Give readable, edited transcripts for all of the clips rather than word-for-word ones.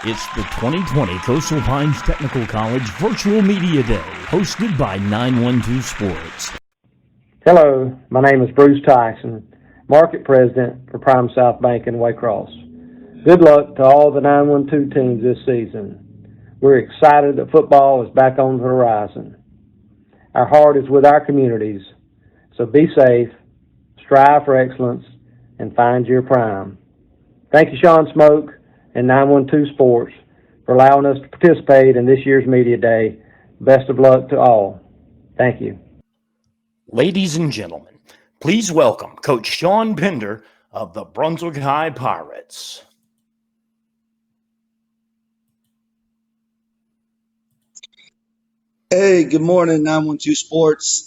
It's the 2020 Coastal Pines Technical College Virtual Media Day, hosted by 912 Sports. Hello, my name is Bruce Tyson, Market President for Prime South Bank in Waycross. Good luck to all the 912 teams this season. We're excited that football is back on the horizon. Our heart is with our communities, so be safe, strive for excellence, and find your prime. Thank you, Sean Smoke and 912 Sports, for allowing us to participate in this year's Media Day. Best of luck to all. Thank you. Ladies and gentlemen, please welcome Coach Sean Pender of the Brunswick High Pirates. Hey, good morning, 912 Sports.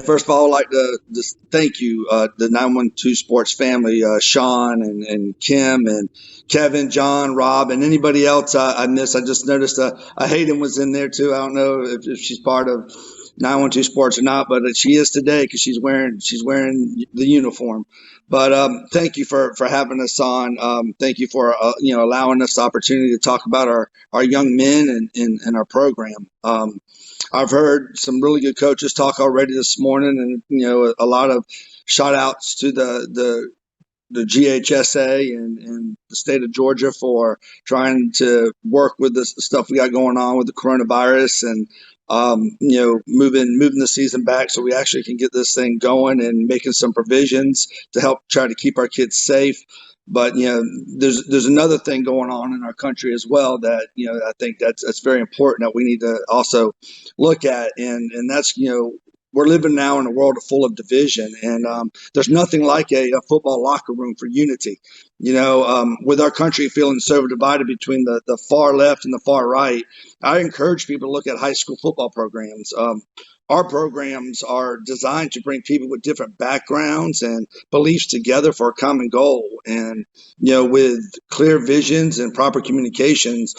First of all, I'd like to just thank you, the 912 Sports family, Sean and Kim and Kevin, John, Rob, and anybody else I missed. I just noticed Hayden was in there too. I don't know if she's part of 912 Sports or not, but she is today because she's wearing the uniform. But thank you for having us on. Thank you for allowing us the opportunity to talk about our young men and our program. I've heard some really good coaches talk already this morning, and a lot of shout outs to the GHSA and the state of Georgia for trying to work with the stuff we got going on with the coronavirus and moving the season back so we actually can get this thing going and making some provisions to help try to keep our kids safe. But there's another thing going on in our country as well that I think that's very important that we need to also look at, and that's we're living now in a world full of division, and there's nothing like a football locker room for unity. With our country feeling so divided between the far left and the far right, I encourage people to look at high school football programs. Our programs are designed to bring people with different backgrounds and beliefs together for a common goal. And, with clear visions and proper communications,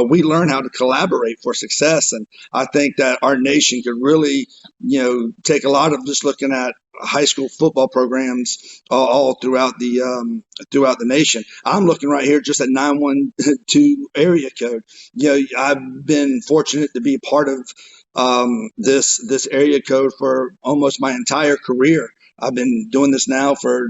we learn how to collaborate for success. And I think that our nation could really, take a lot of just looking at high school football programs all throughout the nation. I'm looking right here just at 912 area code. I've been fortunate to be a part of this area code for almost my entire career. I've been doing this now for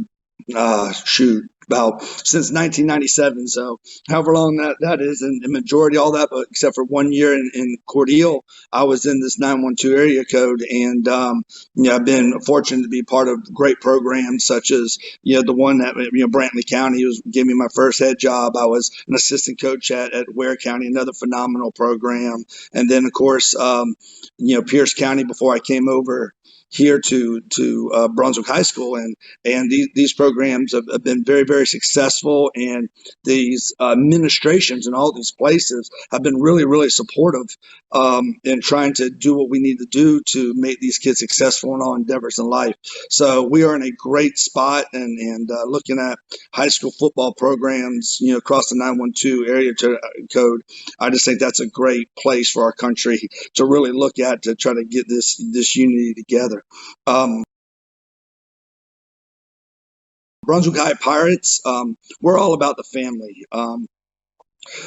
about since 1997. So however long that is, and the majority all that, but except for 1 year in Cordele, I was in this 912 area code, and I've been fortunate to be part of great programs such as the one that Brantley County gave me my first head job. I was an assistant coach at Ware County, another phenomenal program, and then of course Pierce County before I came over here to Brunswick High School, and these programs have been very, very successful, and these administrations in all these places have been really, really supportive in trying to do what we need to do to make these kids successful in all endeavors in life. So we are in a great spot, and looking at high school football programs across the 912 area code, I just think that's a great place for our country to really look at to try to get this unity together. Brunswick High Pirates, we're all about the family.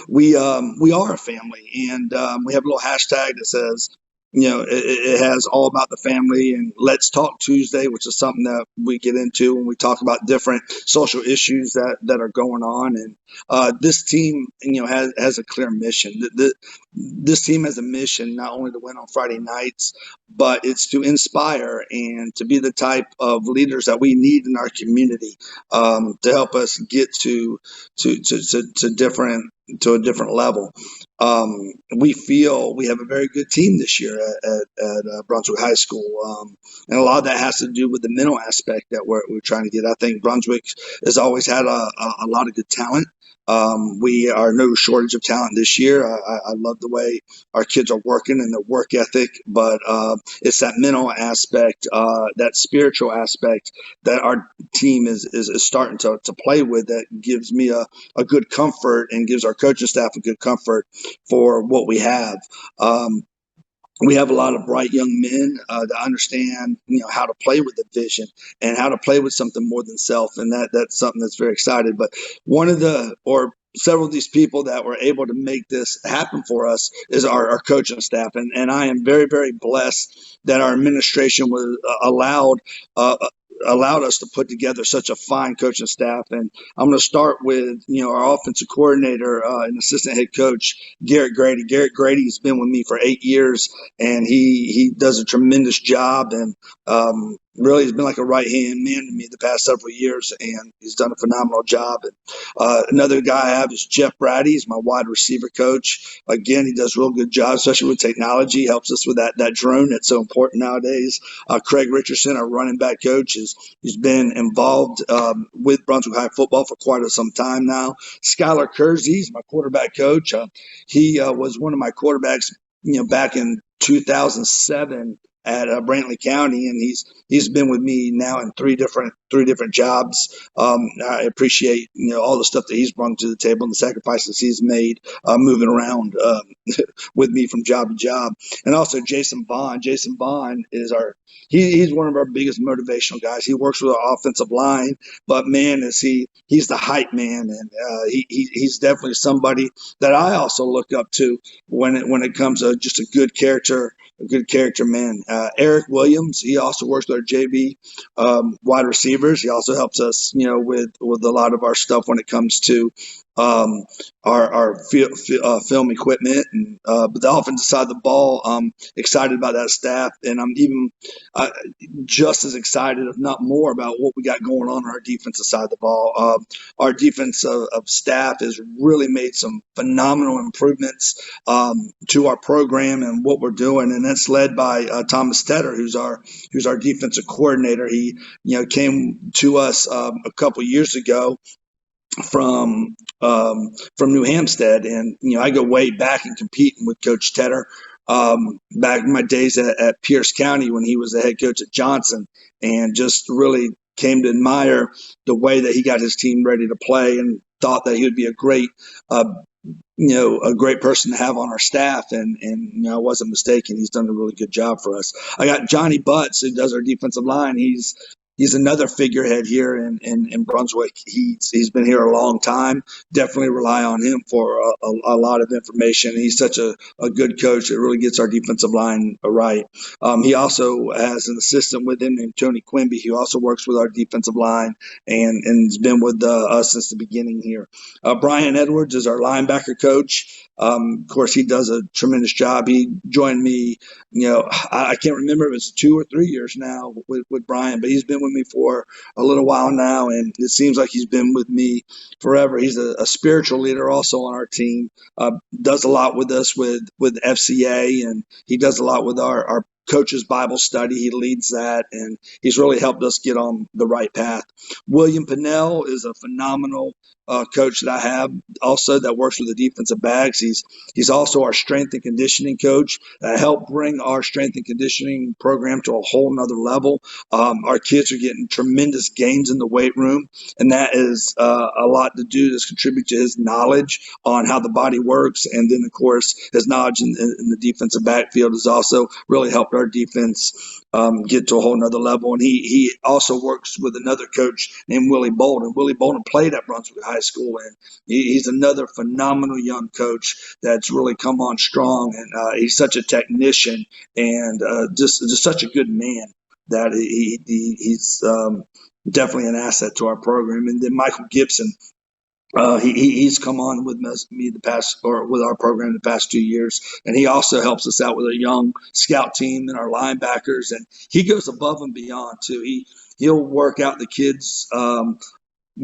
We are a family, and we have a little hashtag that says, it has all about the family, and Let's Talk Tuesday, which is something that we get into when we talk about different social issues that are going on. And this team, has a clear mission. This team has a mission not only to win on Friday nights, but it's to inspire and to be the type of leaders that we need in our community to help us get to a different level. We feel we have a very good team this year at Brunswick High School, and a lot of that has to do with the mental aspect that we're trying to get. I think Brunswick has always had a lot of good talent. We are no shortage of talent this year. I love the way our kids are working and their work ethic, but it's that mental aspect, that spiritual aspect that our team is starting to play with that gives me a good comfort and gives our coaching staff a good comfort for what we have. We have a lot of bright young men that understand, how to play with the vision and how to play with something more than self, and that's something that's very excited. But one of the, or several of these people that were able to make this happen for us is our coaching staff. And I am very, very blessed that our administration was uh, allowed us to put together such a fine coaching staff. And I'm going to start with, our offensive coordinator and assistant head coach, Garrett Grady. Garrett Grady's been with me for 8 years, and he does a tremendous job. And really, he's been like a right-hand man to me the past several years, and he's done a phenomenal job. And another guy I have is Jeff Brady. He's my wide receiver coach. Again, he does a real good job, especially with technology. He helps us with that drone that's so important nowadays. Craig Richardson, our running back coach, he's been involved with Brunswick High football for quite some time now. Skylar Kersey, he's my quarterback coach. He was one of my quarterbacks, back in 2007 at Brantley County, and he's been with me now in three different jobs. I appreciate all the stuff that he's brought to the table and the sacrifices he's made moving around with me from job to job. And also Jason Bond. Jason Bond is he's one of our biggest motivational guys. He works with our offensive line, but man, he's the hype man, and he's definitely somebody that I also look up to when it comes to just a good character man. Eric Williams, he also works with our JV wide receivers. He also helps us, with a lot of our stuff when it comes to our film equipment. And but the offensive side of the ball, I'm excited about that staff, and I'm even just as excited, if not more, about what we got going on our defensive side of the ball. Our defensive staff has really made some phenomenal improvements to our program and what we're doing, and that's led by Thomas Tedder, who's our defensive coordinator. He came to us a couple years ago from New Hampstead, and I go way back in competing with Coach Tedder back in my days at Pierce County when he was the head coach at Johnson, and just really came to admire the way that he got his team ready to play, and thought that he would be a great a great person to have on our staff, and I wasn't mistaken. He's done a really good job for us. I got Johnny Butts, who does our defensive line. He's another figurehead here in Brunswick. He's been here a long time. Definitely rely on him for a lot of information. He's such a good coach that really gets our defensive line right. He also has an assistant with him named Tony Quimby, who also works with our defensive line and has been with us since the beginning here. Brian Edwards is our linebacker coach. Of course, he does a tremendous job. He joined me, I can't remember if it's 2 or 3 years now with Brian, but he's been with me for a little while now, and it seems like he's been with me forever. He's a spiritual leader also on our team. Does a lot with us with FCA, and he does a lot with our coach's Bible study. He leads that, and he's really helped us get on the right path. William Pinnell is a phenomenal coach that I have also that works with the defensive backs. He's also our strength and conditioning coach that helped bring our strength and conditioning program to a whole nother level. Our kids are getting tremendous gains in the weight room, and that is a lot to do to contribute to his knowledge on how the body works. And then, of course, his knowledge in the defensive backfield has also really helped our defense get to a whole nother level. And he also works with another coach named Willie Bolden. Willie Bolden played at Brunswick High School, and he's another phenomenal young coach that's really come on strong. And he's such a technician and just such a good man that he's definitely an asset to our program. And then Michael Gibson. He's come on with me with our program the past 2 years, and he also helps us out with a young scout team and our linebackers, and he goes above and beyond too. He'll work out the kids,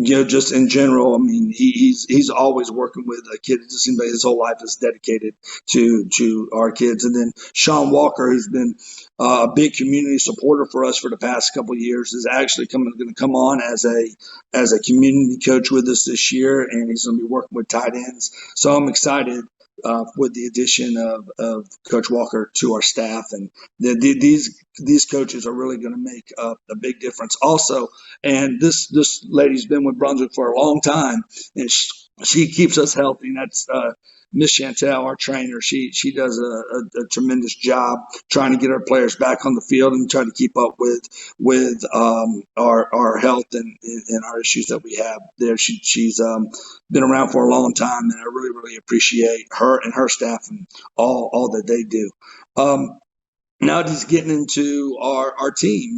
just in general. I mean, he's always working with a kid. It just seems like his whole life is dedicated to our kids. And then Sean Walker, who's been a big community supporter for us for the past couple of years, is actually going to come on as a community coach with us this year, and he's going to be working with tight ends. So I'm excited with the addition of Coach Walker to our staff, and these coaches are really going to make a big difference also. And this lady's been with Brunswick for a long time, and she keeps us healthy. And that's Miss Chantel, our trainer. She does a tremendous job trying to get our players back on the field and trying to keep up with our health and our issues that we have there. She's been around for a long time, and I really appreciate her and her staff and all that they do. Now just getting into our team,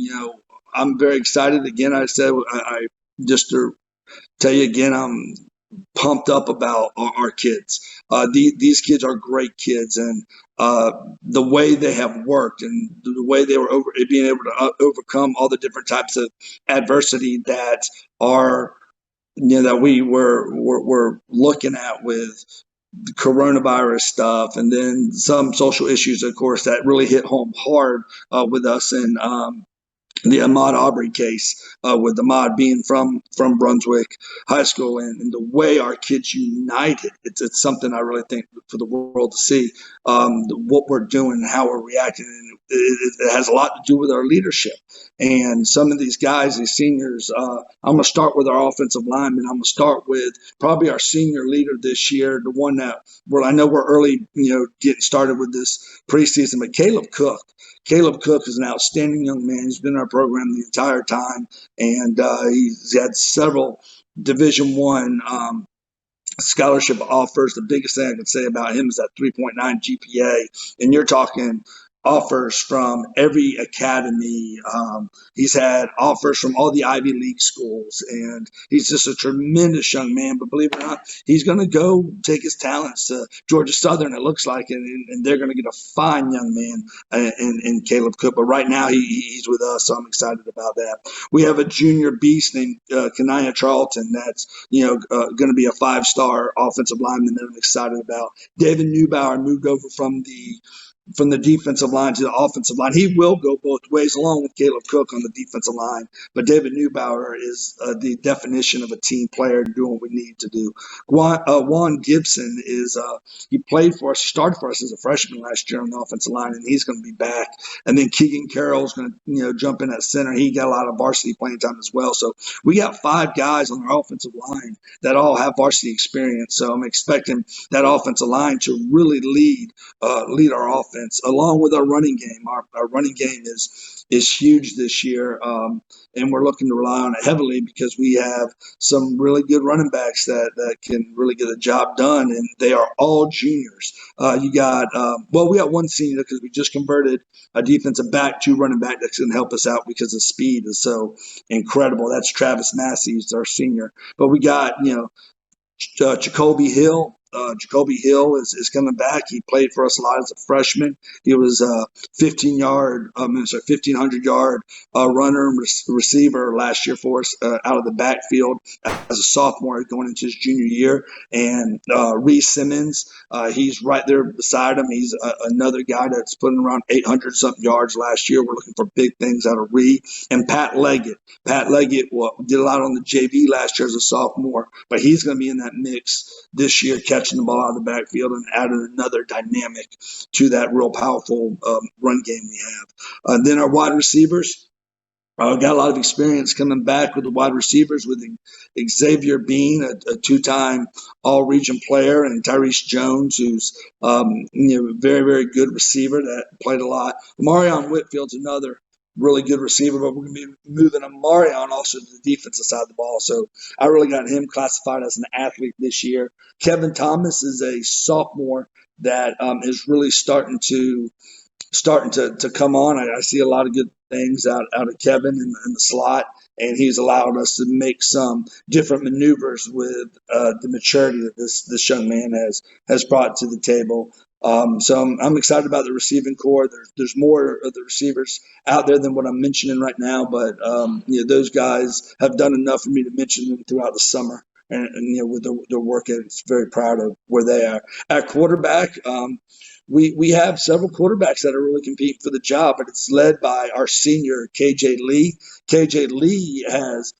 I'm very excited. Again, I said I just to tell you again, I'm pumped up about our kids. These kids are great kids, and the way they have worked and the way they were being able to overcome all the different types of adversity that are that we were looking at with the coronavirus stuff, and then some social issues, of course, that really hit home hard with us. And the Ahmaud Aubrey case, with Ahmaud being from Brunswick High School, and the way our kids united. It's something I really think for the world to see, what we're doing and how we're reacting. And it has a lot to do with our leadership. And some of these guys, these seniors, I'm going to start with our offensive lineman. I'm going to start with probably our senior leader this year, the one that, well, I know we're early, getting started with this preseason, but Caleb Cook. Caleb Cook is an outstanding young man. He's been in our program the entire time, and he's had several Division One scholarship offers. The biggest thing I can say about him is that 3.9 GPA, and you're talking offers from every academy. He's had offers from all the Ivy League schools, and he's just a tremendous young man. But believe it or not, he's going to go take his talents to Georgia Southern, it looks like, and they're going to get a fine young man in Caleb Cook. But right now, he's with us, so I'm excited about that. We have a junior beast named Kanaya Charlton that's going to be a 5-star offensive lineman that I'm excited about. David Neubauer moved over from the defensive line to the offensive line. He will go both ways along with Caleb Cook on the defensive line, but David Neubauer is the definition of a team player and doing what we need to do. Juan Gibson is he played for us, started for us as a freshman last year on the offensive line, and he's going to be back. And then Keegan Carroll's going to jump in at center. He got a lot of varsity playing time as well. So we got 5 guys on our offensive line that all have varsity experience. So I'm expecting that offensive line to really lead our offense, along with our running game. Our running game is huge this year, and we're looking to rely on it heavily because we have some really good running backs that can really get the job done, and they are all juniors. We got one senior because we just converted a defensive back to running back that's going to help us out because the speed is so incredible. That's Travis Massey, he's our senior. But we got Jacoby Hill. Jacoby Hill is coming back. He played for us a lot as a freshman. He was a 1,500-yard runner and receiver last year for us out of the backfield as a sophomore going into his junior year. And Reese Simmons, he's right there beside him. He's another guy that's putting around 800-something yards last year. We're looking for big things out of Reese. And Pat Leggett. Pat Leggett did a lot on the JV last year as a sophomore, but he's going to be in that mix this year, catching the ball out of the backfield and adding another dynamic to that real powerful run game we have. Then our wide receivers. Got a lot of experience coming back with the wide receivers with Xavier Bean, a 2-time all-region player, and Tyrese Jones, who's very, very good receiver that played a lot. Marion Whitfield's another really good receiver, but we're going to be moving Marion also to the defensive side of the ball. So I really got him classified as an athlete this year. Kevin Thomas is a sophomore that is really starting to come on. I see a lot of good things out of Kevin in the slot, and he's allowed us to make some different maneuvers with the maturity that this young man has brought to the table. So I'm excited about the receiving core. There's more of the receivers out there than what I'm mentioning right now, but those guys have done enough for me to mention them throughout the summer. And with their work, it's very proud of where they are. At quarterback, we have several quarterbacks that are really competing for the job, but it's led by our senior, KJ Lee. KJ Lee has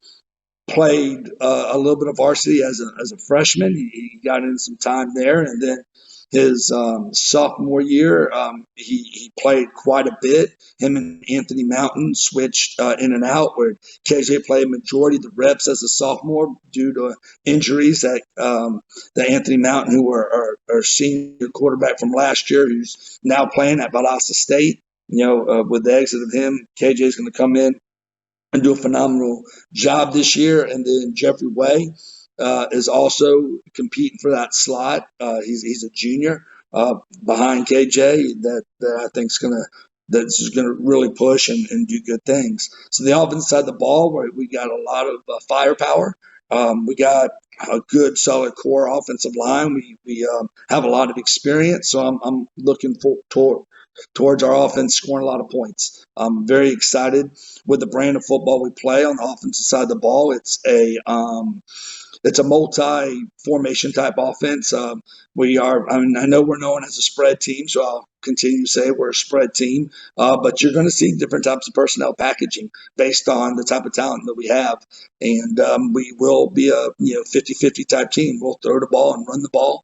played a little bit of varsity as a freshman. He got in some time there, and then his sophomore year. He played quite a bit. Him and Anthony Mountain switched in and out, where KJ played majority of the reps as a sophomore due to injuries that Anthony Mountain, who are our senior quarterback from last year, who's now playing at Valdosta State. With the exit of him, KJ is going to come in and do a phenomenal job this year. And then Jeffrey Way is also competing for that slot. He's a junior behind KJ that I think is gonna really push and do good things. So the offense side of the ball, where we got a lot of firepower. We got a good, solid core offensive line. We have a lot of experience, so I'm looking towards our offense scoring a lot of points. I'm very excited with the brand of football we play on the offensive side of the ball. It's a multi-formation type offense. I know we're known as a spread team, so I'll continue to say we're a spread team. But you're going to see different types of personnel packaging based on the type of talent that we have. And we will be a 50-50 type team. We'll throw the ball and run the ball.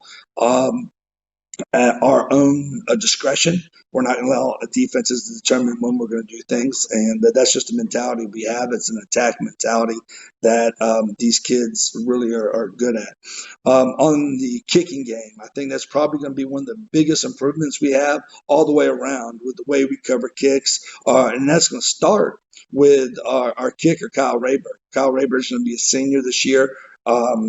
At our own discretion. We're not going to allow defenses to determine when we're going to do things, and that's just a mentality we have. It's an attack mentality that these kids really are good at. On the kicking game, I think that's probably going to be one of the biggest improvements we have all the way around with the way we cover kicks, and that's going to start with our kicker, Kyle Rayburn. Kyle Rayburn is going to be a senior this year.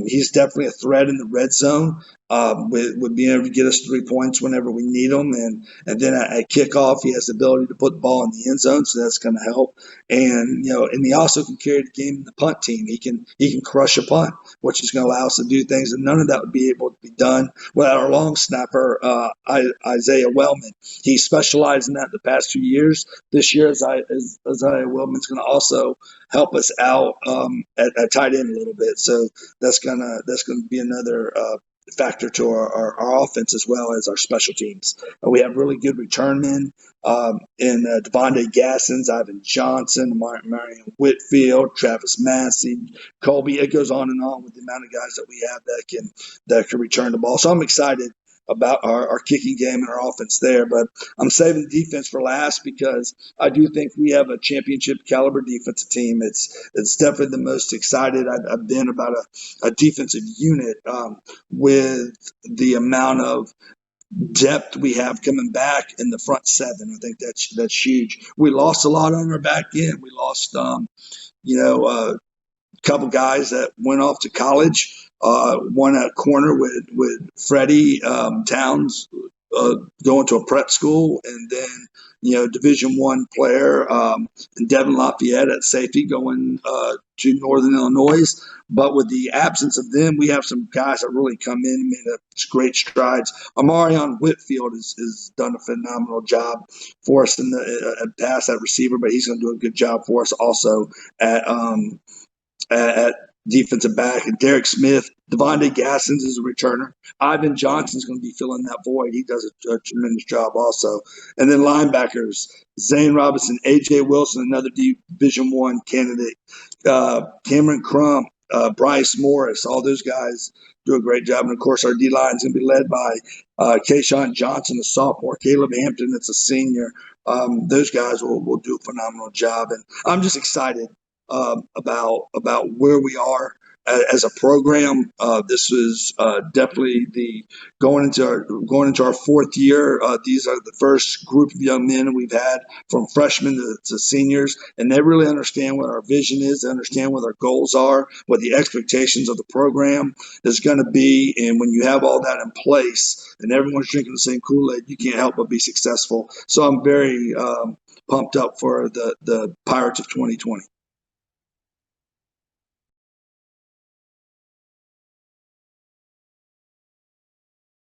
He's definitely a threat in the red zone. With being able to get us 3 points whenever we need them, and then at kickoff he has the ability to put the ball in the end zone, so that's going to help. And he also can carry the game in the punt team. He can crush a punt, which is going to allow us to do things, and none of that would be able to be done without our long snapper Isaiah Wellman. He specialized in that the past 2 years. This year, Isaiah Wellman's going to also help us out at tight end a little bit. So that's gonna be another factor to our offense as well as our special teams. We have really good return men in Devontae Gassens, Ivan Johnson, Marion Whitfield, Travis Massey, Colby. It goes on and on with the amount of guys that we have that can return the ball. So I'm excited about our kicking game and our offense there, but I'm saving the defense for last because I do think we have a championship caliber defensive team. It's definitely the most excited I've been about a defensive unit with the amount of depth we have coming back in the front seven. I think that's huge. We lost a lot on our back end. We lost, a couple guys that went off to college. One at corner with Freddie Towns going to a prep school, and then Division I player and Devin Lafayette at safety going to Northern Illinois. But with the absence of them, we have some guys that really come in and made great strides. Amarion Whitfield has done a phenomenal job for us in the pass at receiver, but he's going to do a good job for us also at defensive back. And Derek Smith, Devontae Gassens is a returner. Ivan Johnson's going to be filling that void. He does a tremendous job also. And then linebackers, Zane Robinson, A.J. Wilson, another Division I candidate, Cameron Crump, Bryce Morris, all those guys do a great job. And, of course, our D-line is going to be led by Kayshawn Johnson, a sophomore, Caleb Hampton, that's a senior. Those guys will do a phenomenal job. And I'm just excited about where we are as a program. This is definitely going into our fourth year. These are the first group of young men we've had from freshmen to seniors, and they really understand what our vision is. They understand what our goals are, what the expectations of the program is going to be. And when you have all that in place and everyone's drinking the same Kool-Aid, you can't help but be successful. So I'm very pumped up for the Pirates of 2020.